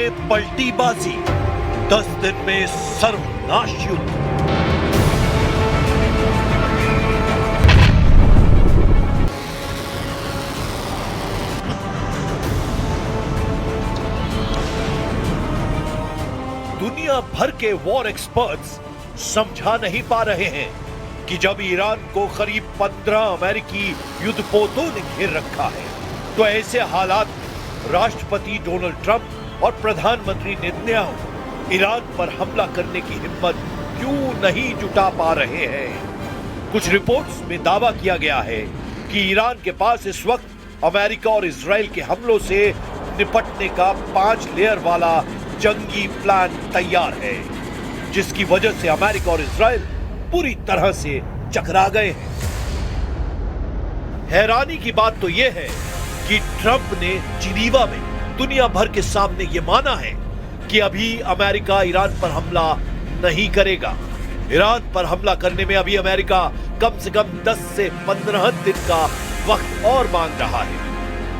में पलटी बाजी, 10 दिन में सर्वनाश युद्ध। दुनिया भर के वॉर एक्सपर्ट्स समझा नहीं पा रहे हैं कि जब ईरान को करीब 15 अमेरिकी युद्धपोतों ने घेर रखा है, तो ऐसे हालात में राष्ट्रपति डोनाल्ड ट्रंप और प्रधानमंत्री नेतन्याहू ईरान पर हमला करने की हिम्मत क्यों नहीं जुटा पा रहे हैं। कुछ रिपोर्ट्स में दावा किया गया है कि ईरान के पास इस वक्त अमेरिका और इजराइल के हमलों से निपटने का 5 लेयर वाला जंगी प्लान तैयार है, जिसकी वजह से अमेरिका और इजराइल पूरी तरह से चकरा गए हैं। हैरानी की बात तो यह है कि ट्रंप ने जिनीवा में दुनिया भर के सामने यह माना है कि अभी अमेरिका ईरान पर हमला नहीं करेगा। ईरान पर हमला करने में अभी अमेरिका कम से कम 10 से 15 दिन का वक्त और मांग रहा है।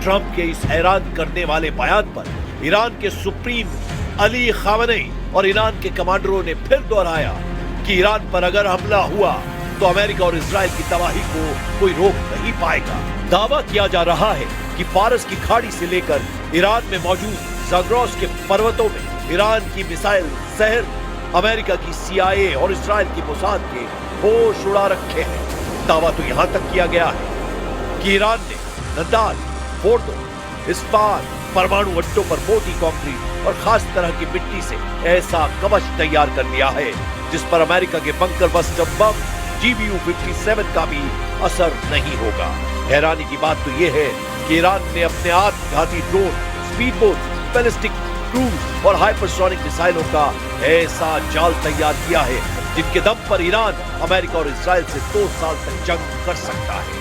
ट्रंप के इस हैरान करने वाले बयान पर ईरान के सुप्रीम अली खामेनी और ईरान के कमांडरों ने फिर दोहराया कि ईरान पर अगर हमला हुआ तो अमेरिका और इजराइल की तबाही को कोई रोक नहीं पाएगा। दावा किया जा रहा है कि फारस की खाड़ी से लेकर ईरान में मौजूद ज़ाग्रोस के पर्वतों में ईरान की मिसाइल जहर अमेरिका की CIA और इजराइल की मोसाद के होश उड़ा रखे हैं। दावा तो यहां तक किया गया है कि ईरान ने नदाल, फोर्दो, इस्पाहान परमाणु अड्डों पर मोटी कंक्रीट और खास तरह की मिट्टी से ऐसा कवच तैयार कर लिया है जिस पर अमेरिका के बंकर बस्टर बम GBU-57 का भी असर नहीं होगा। हैरानी की बात तो यह है कि ईरान ने अपने आत्मघाती ड्रोन, स्पीडबोट, बैलिस्टिक क्रूज और हाइपरसोनिक मिसाइलों का ऐसा जाल तैयार किया है जिनके दम पर ईरान अमेरिका और इजराइल से 2 साल तक जंग कर सकता है।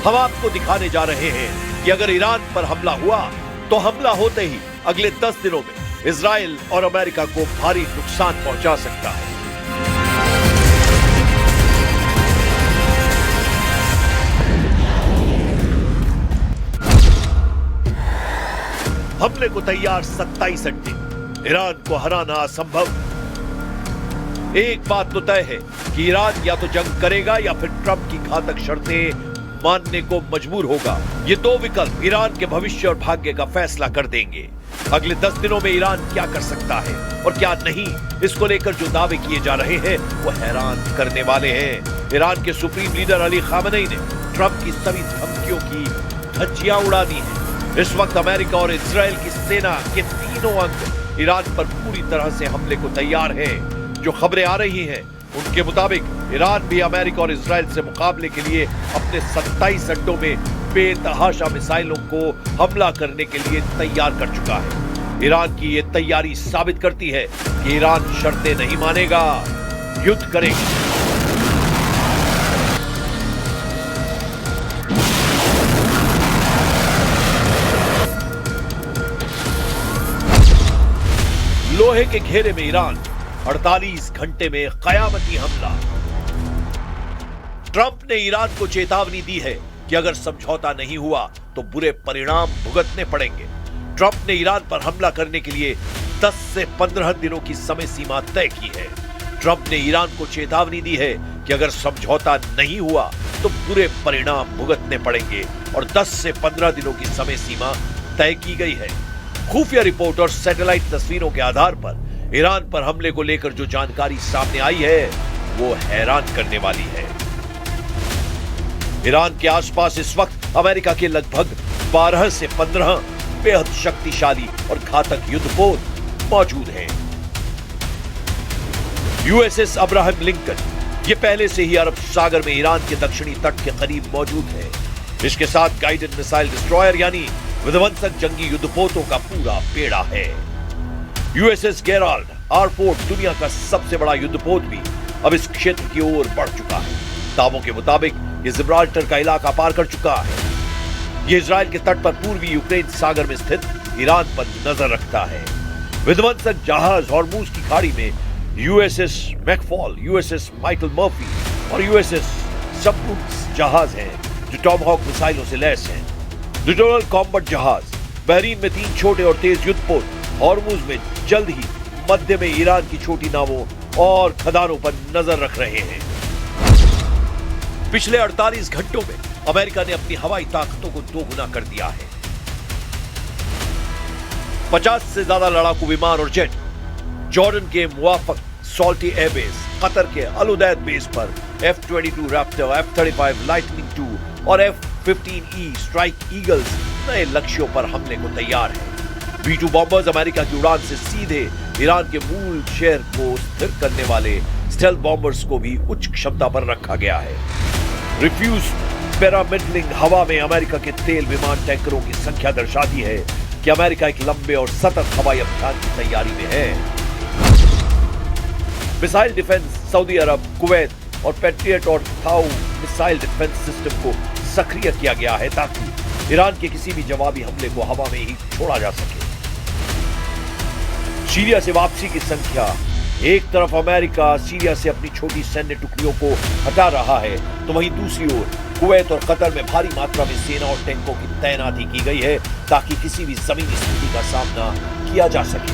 हम आपको दिखाने जा रहे हैं कि अगर ईरान पर हमला हुआ तो हमला होते ही अगले 10 दिनों में इजराइल और अमेरिका को भारी नुकसान पहुंचा सकता है। हमले को तैयार 27 अड्डे, ईरान को हराना असंभव। एक बात तो तय है कि ईरान या तो जंग करेगा या फिर ट्रंप की घातक शर्तें मानने को मजबूर होगा। ये 2 विकल्प ईरान के भविष्य और भाग्य का फैसला कर देंगे। अगले 10 दिनों में ईरान क्या कर सकता है और क्या नहीं, इसको लेकर जो दावे किए जा रहे हैं वो हैरान करने वाले हैं। ईरान के सुप्रीम लीडर अली खामेनी ने ट्रंप की सभी धमकियों की धज्जियां उड़ा दी हैं। इस वक्त अमेरिका और इजराइल की सेना के तीनों अंग ईरान पर पूरी तरह से हमले को तैयार हैं। जो खबरें आ रही हैं उनके मुताबिक ईरान भी अमेरिका और इजराइल से मुकाबले के लिए अपने 27 अड्डों में बेतहाशा मिसाइलों को हमला करने के लिए तैयार कर चुका है। ईरान की ये तैयारी साबित करती है कि ईरान शर्तें नहीं मानेगा, युद्ध करेगा। लोहे के घेरे में ईरान, 48 घंटे में कयामती हमला। ट्रंप ने ईरान को चेतावनी दी है कि अगर समझौता नहीं हुआ तो बुरे परिणाम भुगतने पड़ेंगे। ट्रंप ने ईरान पर हमला करने के लिए 10 से 15 दिनों की समय सीमा तय की है। ट्रंप ने ईरान को चेतावनी दी है कि अगर समझौता नहीं हुआ तो बुरे परिणाम भुगतने पड़ेंगे और 10 से 15 दिनों की समय सीमा तय की गई है। खुफिया रिपोर्ट और सैटेलाइट तस्वीरों के आधार पर ईरान पर हमले को लेकर जो जानकारी सामने आई है वो हैरान करने वाली है। ईरान के आसपास इस वक्त अमेरिका के लगभग 12 से 15 बेहद शक्तिशाली और घातक युद्धपोत मौजूद हैं। USS अब्राहम लिंकन ये पहले से ही अरब सागर में ईरान के दक्षिणी तट के करीब मौजूद है। इसके साथ गाइडेड मिसाइल डिस्ट्रॉयर यानी विध्वंसक जंगी युद्धपोतों का पूरा बेड़ा है। USS गेराल्ड R4 दुनिया का सबसे बड़ा युद्धपोत भी अब इस क्षेत्र की ओर बढ़ चुका है। दावों के मुताबिक ये जिब्राल्टर का इलाका पार कर चुका है। ये इजराइल के तट पर पूर्वी यूक्रेन सागर में स्थित ईरान पर नजर रखता है। विध्वंसक जहाज हॉर्मुज की खाड़ी में USS McFaul, USS Michael Murphy और USS सब्रूक्स जहाज हैं जो टॉमहॉक मिसाइलों से लैस हैं। लिटोरल कॉम्बैट जहाज, बहरीन में 3 छोटे और तेज युद्धपोत हॉर्मुज में जल्द ही मध्य में ईरान की छोटी नावों और खदानों पर नजर रख रहे हैं। पिछले 48 घंटों में अमेरिका ने अपनी हवाई ताकतों को दोगुना कर दिया है। 50 से ज्यादा लड़ाकू विमान और जेट जॉर्डन के मुवाफक सॉल्टी एयरबेस, कतर के अल उदैद बेस पर F-22 Raptor, F-35 lightning II और F-15E स्ट्राइक ईगल्स नए लक्ष्यों पर हमले को तैयार है। B-2 बॉम्बर्स अमेरिका की उड़ान से सीधे ईरान के मूल शहर को स्थिर करने वाले स्टेल्थ बॉम्बर्स को भी उच्च क्षमता पर रखा गया है। रिफ्यूज पैरामिडलिंग हवा में अमेरिका के तेल विमान टैंकरों की संख्या दर्शाती है कि अमेरिका एक लंबे और सतत हवाई अभियान की तैयारी में है। मिसाइल डिफेंस सऊदी अरब, कुवैत और पैट्रियट और थाऊ मिसाइल डिफेंस सिस्टम को सक्रिय किया गया है ताकि ईरान के किसी भी जवाबी हमले को हवा में ही छोड़ा जा सके। सीरिया से वापसी की संख्या, एक तरफ अमेरिका सीरिया से अपनी छोटी सैन्य टुकड़ियों को हटा रहा है तो वहीं दूसरी ओर कुवैत और कतर में भारी मात्रा में सेना और टैंकों की तैनाती की गई है ताकि किसी भी जमीनी स्थिति का सामना किया जा सके।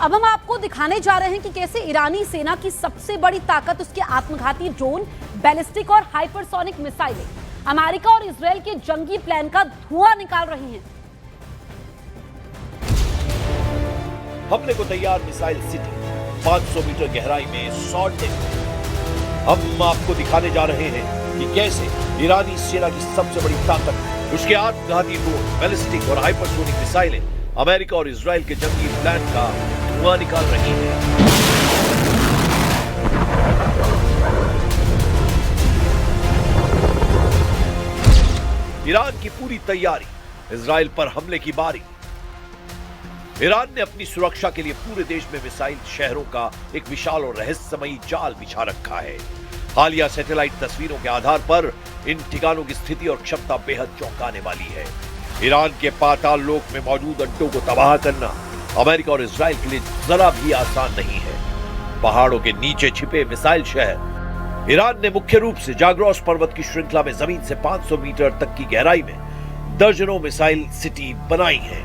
अब हम आपको दिखाने जा रहे हैं कि कैसे ईरानी सेना की सबसे बड़ी ताकत उसके आत्मघाती ड्रोन, बैलिस्टिक और हाइपरसोनिक मिसाइलें अमेरिका और इजरायल के जंगी प्लान का धुआं निकाल रही हैं। हमले को तैयार मिसाइल सिटी 500 मीटर गहराई में सॉल्टिंग। हम आपको दिखाने जा रहे हैं कि कैसे ईरानी सेना की सबसे बड़ी ताकत उसके आत्मघाती ड्रोन, बैलिस्टिक और हाइपरसोनिक मिसाइलें अमेरिका और इजरायल के जंगी प्लान का धुआं निकाल रही है। ईरान की पूरी तैयारी, इजरायल पर हमले की बारी। ईरान ने अपनी सुरक्षा के लिए पूरे देश में मिसाइल शहरों का एक विशाल और रहस्यमयी जाल बिछा रखा है। हालिया सैटेलाइट तस्वीरों के आधार पर इन ठिकानों की स्थिति और क्षमता बेहद चौंकाने वाली है। ईरान के पाताल लोक में मौजूद अड्डों को तबाह करना अमेरिका और इजरायल के लिए जरा भी आसान नहीं है। पहाड़ों के नीचे छिपे मिसाइल शहर। ईरान ने मुख्य रूप से जाग्रोस पर्वत की श्रृंखला में जमीन से 500 मीटर तक की गहराई में दर्जनों मिसाइल सिटी बनाई है।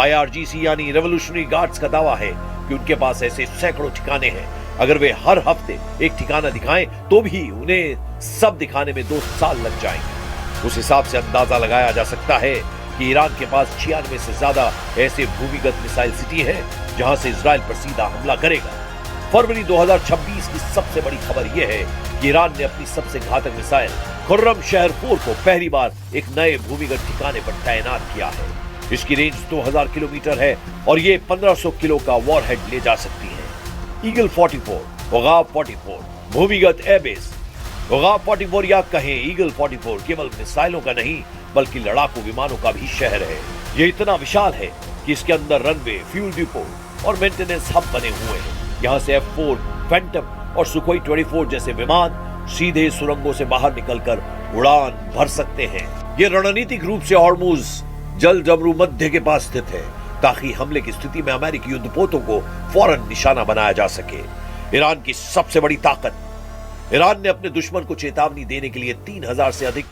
IRGC यानी रेवोल्यूशनरी गार्ड्स का दावा है कि उनके पास ऐसे सैकड़ों ठिकाने हैं। अगर वे हर हफ्ते एक ठिकाना दिखाएं तो भी उन्हें सब दिखाने में 2 साल लग जाएंगे। उस हिसाब से अंदाजा लगाया जा सकता है कि ईरान के पास 96 से ज्यादा ऐसे भूमिगत मिसाइल सिटी हैं जहां से इजरायल पर सीधा हमला करेगा। फरवरी 2026 की सबसे बड़ी खबर यह है कि ईरान ने अपनी सबसे घातक मिसाइल खुर्रम शहर 4 को पहली बार एक नए भूमिगत ठिकाने पर तैनात किया है। इसकी रेंज 2000 किलोमीटर है और ये 1500 किलो का वॉरहेड ले जा सकती है। ईगल 44, ओगाव 44 भूमिगत एयरबेस। ओगाव 44 या कहें ईगल 44 केवल मिसाइलों का नहीं बल्कि लड़ाकू विमानों का भी शहर है। ये इतना विशाल है कि इसके अंदर रनवे, फ्यूल डिपो और मेंटेनेंस हब बने हुए हैं। यहाँ से F-4, फैंटम और सुखोई 24 जैसे विमान सीधे सुरंगों से बाहर निकलकर उड़ान भर सकते हैं। ये रणनीतिक रूप से हॉर्मुज जल डमरू मध्य के पास स्थित है ताकि हमले की स्थिति में अमेरिकी युद्धपोतों को फौरन निशाना बनाया जा सके। ईरान की सबसे बड़ी ताकत। ईरान ने अपने दुश्मन को चेतावनी देने के लिए 3000 से अधिक